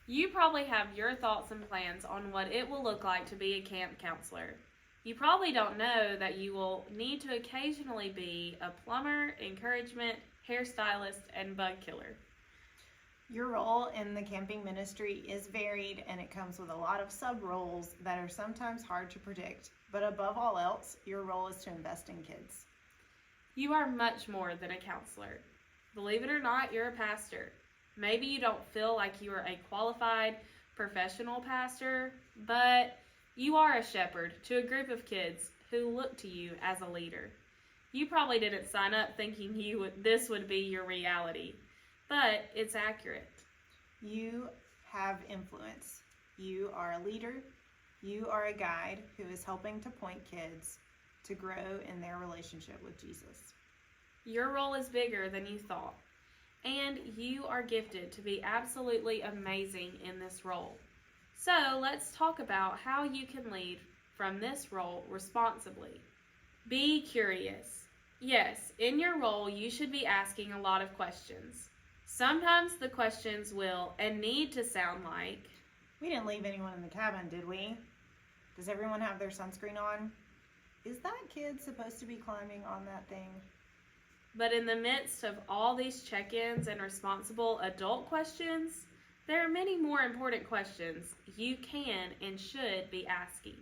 You probably have your thoughts and plans on what it will look like to be a camp counselor. You probably don't know that you will need to occasionally be a plumber, encouragement, hairstylist, and bug killer. Your role in the camping ministry is varied, and it comes with a lot of sub-roles that are sometimes hard to predict. But above all else, your role is to invest in kids. You are much more than a counselor. Believe it or not, you're a pastor. Maybe you don't feel like you are a qualified professional pastor, but you are a shepherd to a group of kids who look to you as a leader. You probably didn't sign up thinking this would be your reality, but it's accurate. You have influence. You are a leader. You are a guide who is helping to point kids to grow in their relationship with Jesus. Your role is bigger than you thought, and you are gifted to be absolutely amazing in this role. So let's talk about how you can lead from this role responsibly. Be curious. Yes, in your role, you should be asking a lot of questions. Sometimes the questions will and need to sound like, "We didn't leave anyone in the cabin, did we? Does everyone have their sunscreen on? Is that kid supposed to be climbing on that thing?" But in the midst of all these check-ins and responsible adult questions, there are many more important questions you can and should be asking.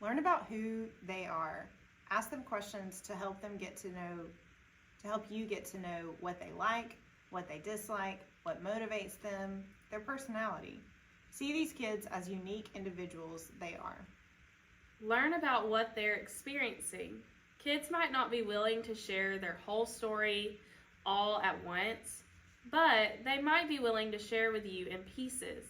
Learn about who they are. Ask them questions to help you get to know what they like, what they dislike, what motivates them, their personality. See these kids as unique individuals they are. Learn about what they're experiencing. Kids might not be willing to share their whole story all at once, but they might be willing to share with you in pieces.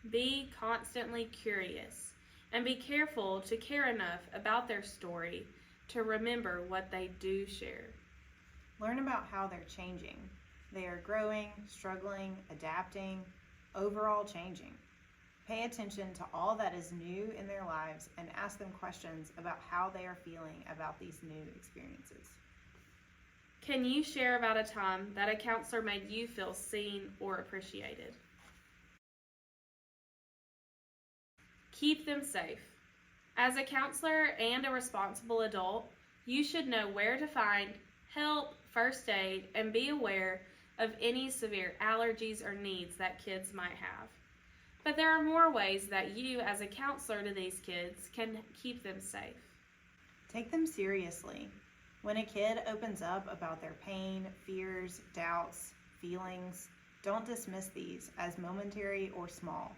Be constantly curious and be careful to care enough about their story to remember what they do share. Learn about how they're changing. They are growing, struggling, adapting, overall changing. Pay attention to all that is new in their lives and ask them questions about how they are feeling about these new experiences. Can you share about a time that a counselor made you feel seen or appreciated? Keep them safe. As a counselor and a responsible adult, you should know where to find help, first aid, and be aware of any severe allergies or needs that kids might have. But there are more ways that you, as a counselor to these kids, can keep them safe. Take them seriously. When a kid opens up about their pain, fears, doubts, feelings, don't dismiss these as momentary or small.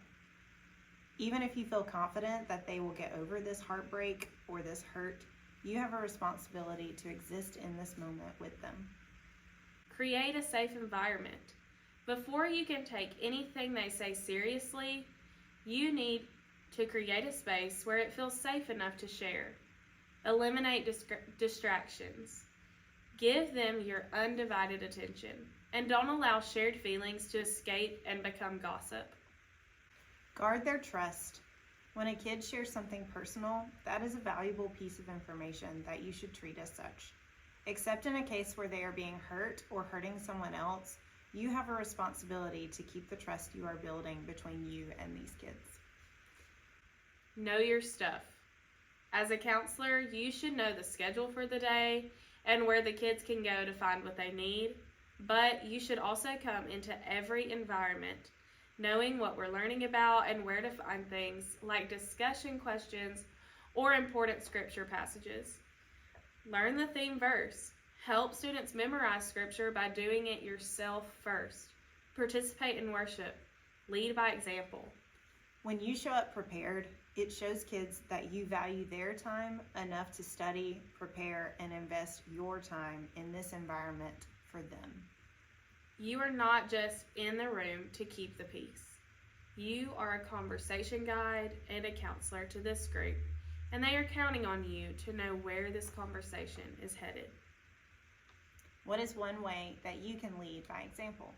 Even if you feel confident that they will get over this heartbreak or this hurt, you have a responsibility to exist in this moment with them. Create a safe environment. Before you can take anything they say seriously, you need to create a space where it feels safe enough to share. Eliminate distractions. Give them your undivided attention, and don't allow shared feelings to escape and become gossip. Guard their trust. When a kid shares something personal, that is a valuable piece of information that you should treat as such. Except in a case where they are being hurt or hurting someone else, you have a responsibility to keep the trust you are building between you and these kids. Know your stuff. As a counselor, you should know the schedule for the day and where the kids can go to find what they need, but you should also come into every environment knowing what we're learning about and where to find things like discussion questions or important scripture passages. Learn the theme verse. Help students memorize scripture by doing it yourself first. Participate in worship. Lead by example. When you show up prepared, it shows kids that you value their time enough to study, prepare, and invest your time in this environment for them. You are not just in the room to keep the peace. You are a conversation guide and a counselor to this group, and they are counting on you to know where this conversation is headed. What is one way that you can lead by example?